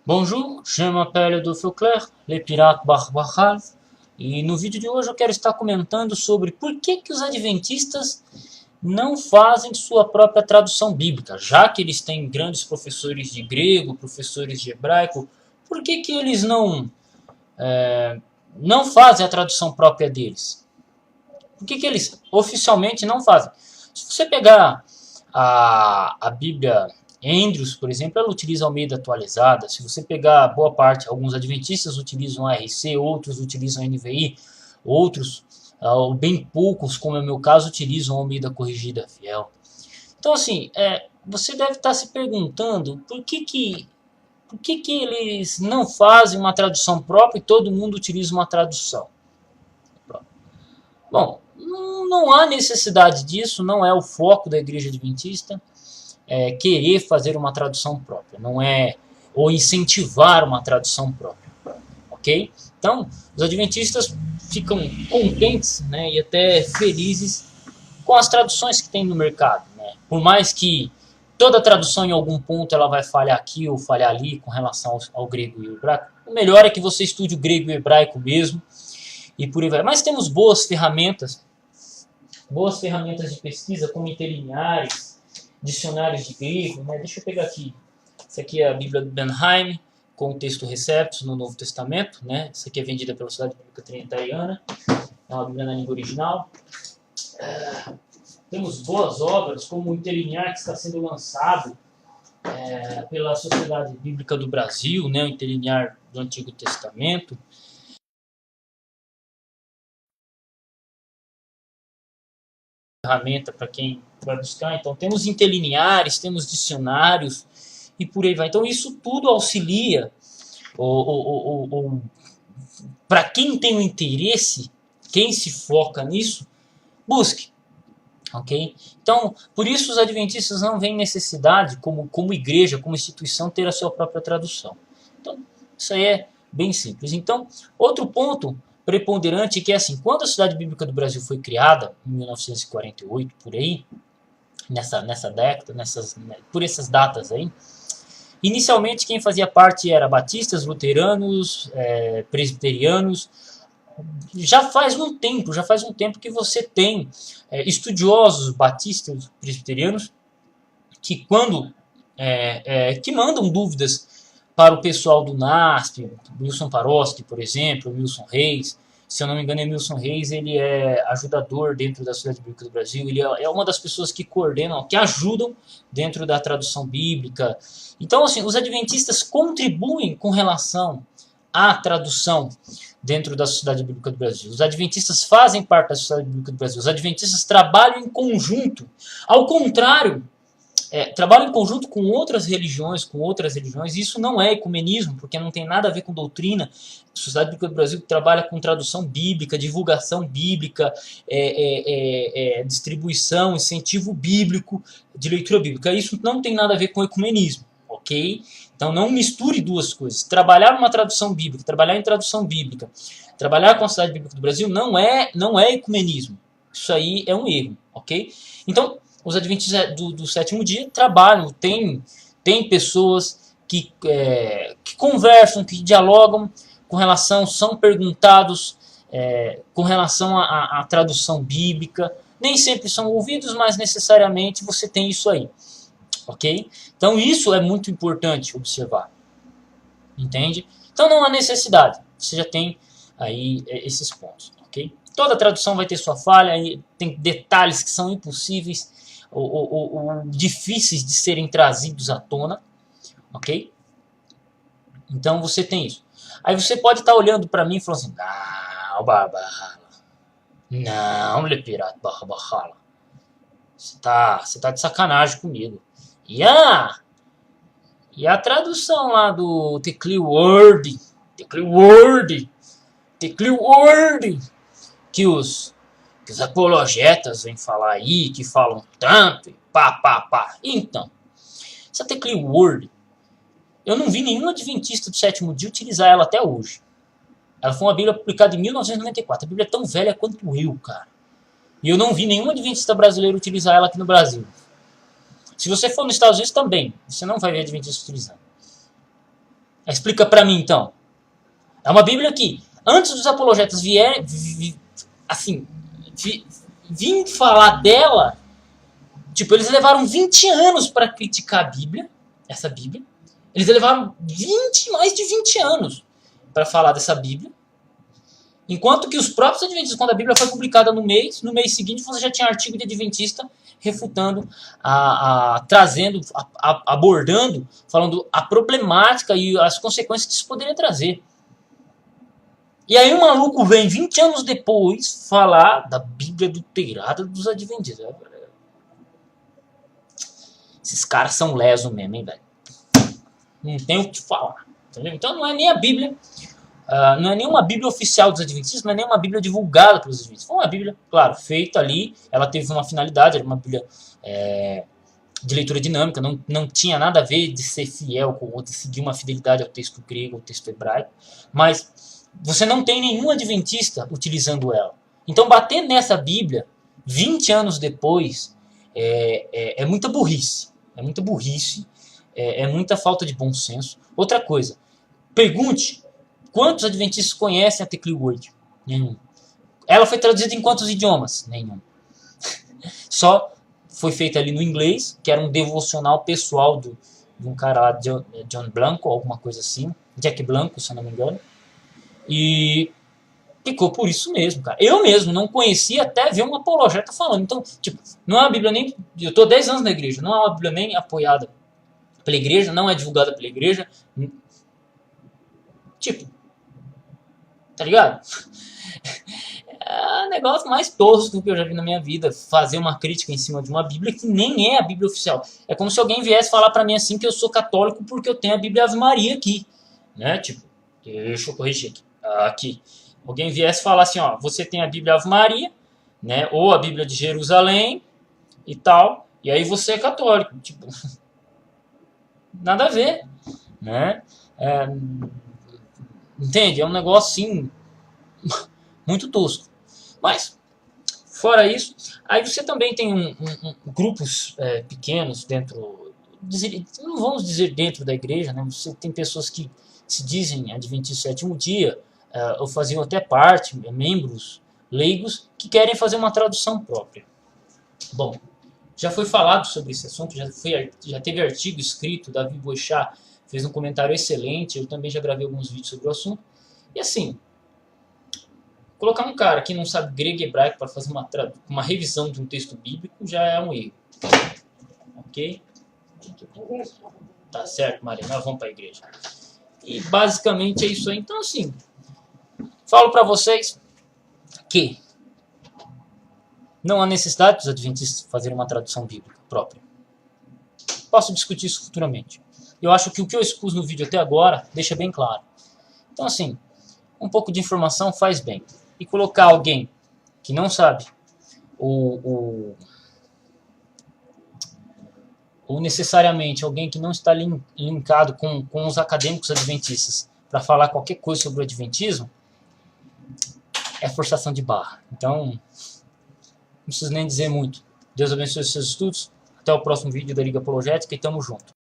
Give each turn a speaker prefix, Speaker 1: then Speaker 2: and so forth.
Speaker 1: Bonjour, je m'appelle Adolfo Claire, le pirate Barbajal, e no vídeo de hoje eu quero estar comentando sobre por que os adventistas não fazem sua própria tradução bíblica, já que eles têm grandes professores de grego, professores de hebraico, por que eles não fazem a tradução própria deles? Por que eles oficialmente não fazem? Se você pegar a Bíblia Andrews, por exemplo, ela utiliza a Almeida atualizada. Se você pegar boa parte, alguns adventistas utilizam a RC, outros utilizam a NVI, outros, bem poucos, como é o meu caso, utilizam a Almeida corrigida fiel. Então, assim, você deve estar se perguntando por que eles não fazem uma tradução própria e todo mundo utiliza uma tradução. Bom, não há necessidade disso, não é o foco da Igreja Adventista. Querer fazer uma tradução própria, não é ou incentivar uma tradução própria, ok? Então, os adventistas ficam contentes, né, e até felizes com as traduções que tem no mercado, né? Por mais que toda tradução em algum ponto ela vai falhar aqui ou falhar ali com relação ao grego e ao hebraico, o melhor é que você estude o grego e o hebraico mesmo e por aí vai. Mas temos boas ferramentas de pesquisa como interlineares, dicionários de grego, né? Deixa eu pegar aqui. Essa aqui é a Bíblia do Benheim, com o texto Receptus no Novo Testamento, né? Essa aqui é vendida pela Sociedade Bíblica Trinitariana, é uma Bíblia na língua original. Temos boas obras, como o Interlinear, que está sendo lançado pela Sociedade Bíblica do Brasil, né? O Interlinear do Antigo Testamento. Ferramenta para quem vai buscar. Então, temos interlineares, temos dicionários e por aí vai. Então, isso tudo auxilia para quem tem o interesse, quem se foca nisso, busque. Ok? Então, por isso os adventistas não veem necessidade, como igreja, como instituição, ter a sua própria tradução. Então, isso aí é bem simples. Então, outro ponto preponderante que é assim, quando a Sociedade Bíblica do Brasil foi criada, em 1948, por aí, nessa década, por essas datas aí, inicialmente quem fazia parte era batistas, luteranos, presbiterianos. Já faz um tempo que você tem estudiosos batistas, presbiterianos, que que mandam dúvidas para o pessoal do NASP, Wilson Paroski, por exemplo, Wilson Reis. Se eu não me engano, é Wilson Reis, ele é ajudador dentro da Sociedade Bíblica do Brasil, ele é uma das pessoas que coordenam, que ajudam dentro da tradução bíblica. Então, assim, os adventistas contribuem com relação à tradução dentro da Sociedade Bíblica do Brasil. Os adventistas fazem parte da Sociedade Bíblica do Brasil. Os adventistas trabalham em conjunto. Ao contrário, trabalham em conjunto com outras religiões, isso não é ecumenismo, porque não tem nada a ver com doutrina. A Sociedade Bíblica do Brasil trabalha com tradução bíblica, divulgação bíblica, distribuição, incentivo bíblico, de leitura bíblica. Isso não tem nada a ver com ecumenismo, ok? Então não misture duas coisas. Trabalhar numa tradução bíblica, trabalhar em tradução bíblica, trabalhar com a Sociedade Bíblica do Brasil não é ecumenismo. Isso aí é um erro, ok? Então, os adventistas do sétimo dia trabalham, tem pessoas que conversam, que dialogam com relação, são perguntados com relação à tradução bíblica. Nem sempre são ouvidos, mas necessariamente você tem isso aí. Ok? Então isso é muito importante observar. Entende? Então não há necessidade. Você já tem aí esses pontos. Ok? Toda tradução vai ter sua falha, tem detalhes que são impossíveis ou difíceis de serem trazidos à tona, ok? Então você tem isso. Aí você pode estar olhando para mim e falando assim, não, Barbajala, não, Lepirata Barbajala, você tá de sacanagem comigo. E a tradução lá do The Clear Word, que os apologetas vêm falar aí, que falam tanto, e pá. Então, essa The Clear Word, eu não vi nenhum adventista do sétimo dia utilizar ela até hoje. Ela foi uma Bíblia publicada em 1994. A Bíblia é tão velha quanto eu, cara. E eu não vi nenhum adventista brasileiro utilizar ela aqui no Brasil. Se você for nos Estados Unidos também, você não vai ver adventistas utilizando. Explica pra mim então. É uma Bíblia que, antes dos apologetas vim falar dela, tipo, eles levaram 20 anos para criticar a Bíblia, essa Bíblia. Eles levaram mais de 20 anos para falar dessa Bíblia. Enquanto que os próprios adventistas, quando a Bíblia foi publicada no mês seguinte você já tinha artigo de adventista refutando, trazendo, abordando, falando a problemática e as consequências que isso poderia trazer. E aí o maluco vem 20 anos depois falar da Bíblia adulterada dos adventistas. Esses caras são lesos mesmo, hein, velho? Não tem o que te falar. Entendeu? Então não é nem a Bíblia, não é nenhuma Bíblia oficial dos adventistas, não é nenhuma Bíblia divulgada pelos adventistas. Foi uma Bíblia, claro, feita ali, ela teve uma finalidade, era uma Bíblia de leitura dinâmica, não tinha nada a ver de ser fiel ou de seguir uma fidelidade ao texto grego, ao texto hebraico, mas você não tem nenhum adventista utilizando ela. Então bater nessa Bíblia 20 anos depois é muita burrice. É muita burrice, é muita falta de bom senso. Outra coisa, pergunte quantos adventistas conhecem a Tecli Word? Nenhum. Ela foi traduzida em quantos idiomas? Nenhum. Só foi feita ali no inglês, que era um devocional pessoal de um cara lá, John Blanco, alguma coisa assim. Jack Blanco, se eu não me engano. E ficou por isso mesmo, cara. Eu mesmo não conhecia até ver um apologeta falando. Então, tipo, não é uma Bíblia nem... Eu tô 10 anos na igreja. Não é uma Bíblia nem apoiada pela igreja, não é divulgada pela igreja. Tipo, tá ligado? É o negócio mais tosco que eu já vi na minha vida. Fazer uma crítica em cima de uma Bíblia que nem é a Bíblia oficial. É como se alguém viesse falar pra mim assim que eu sou católico porque eu tenho a Bíblia Ave Maria aqui. Né? Tipo, deixa eu corrigir aqui. Aqui. Alguém viesse falar assim, ó, você tem a Bíblia Ave Maria, né? Ou a Bíblia de Jerusalém e tal. E aí você é católico. Tipo, nada a ver. Né? Entende? É um negócio assim muito tosco. Mas, fora isso, aí você também tem grupos pequenos dentro, não vamos dizer dentro da igreja, né? Você tem pessoas que se dizem adventistas do sétimo dia, ou faziam até parte, membros leigos, que querem fazer uma tradução própria. Bom, já foi falado sobre esse assunto, já teve artigo escrito, Davi Boechat fez um comentário excelente, eu também já gravei alguns vídeos sobre o assunto. E assim, colocar um cara que não sabe grego e hebraico para fazer uma revisão de um texto bíblico já é um erro. Ok? Tá certo, Maria, nós vamos para a igreja. E basicamente é isso aí. Então assim, falo para vocês que não há necessidade dos adventistas fazerem uma tradução bíblica própria. Posso discutir isso futuramente. Eu acho que o que eu expus no vídeo até agora deixa bem claro. Então assim, um pouco de informação faz bem. E colocar alguém que não sabe ou necessariamente alguém que não está linkado com os acadêmicos adventistas para falar qualquer coisa sobre o adventismo é forçação de barra. Então, não preciso nem dizer muito. Deus abençoe os seus estudos. Até o próximo vídeo da Liga Apologética e tamo junto.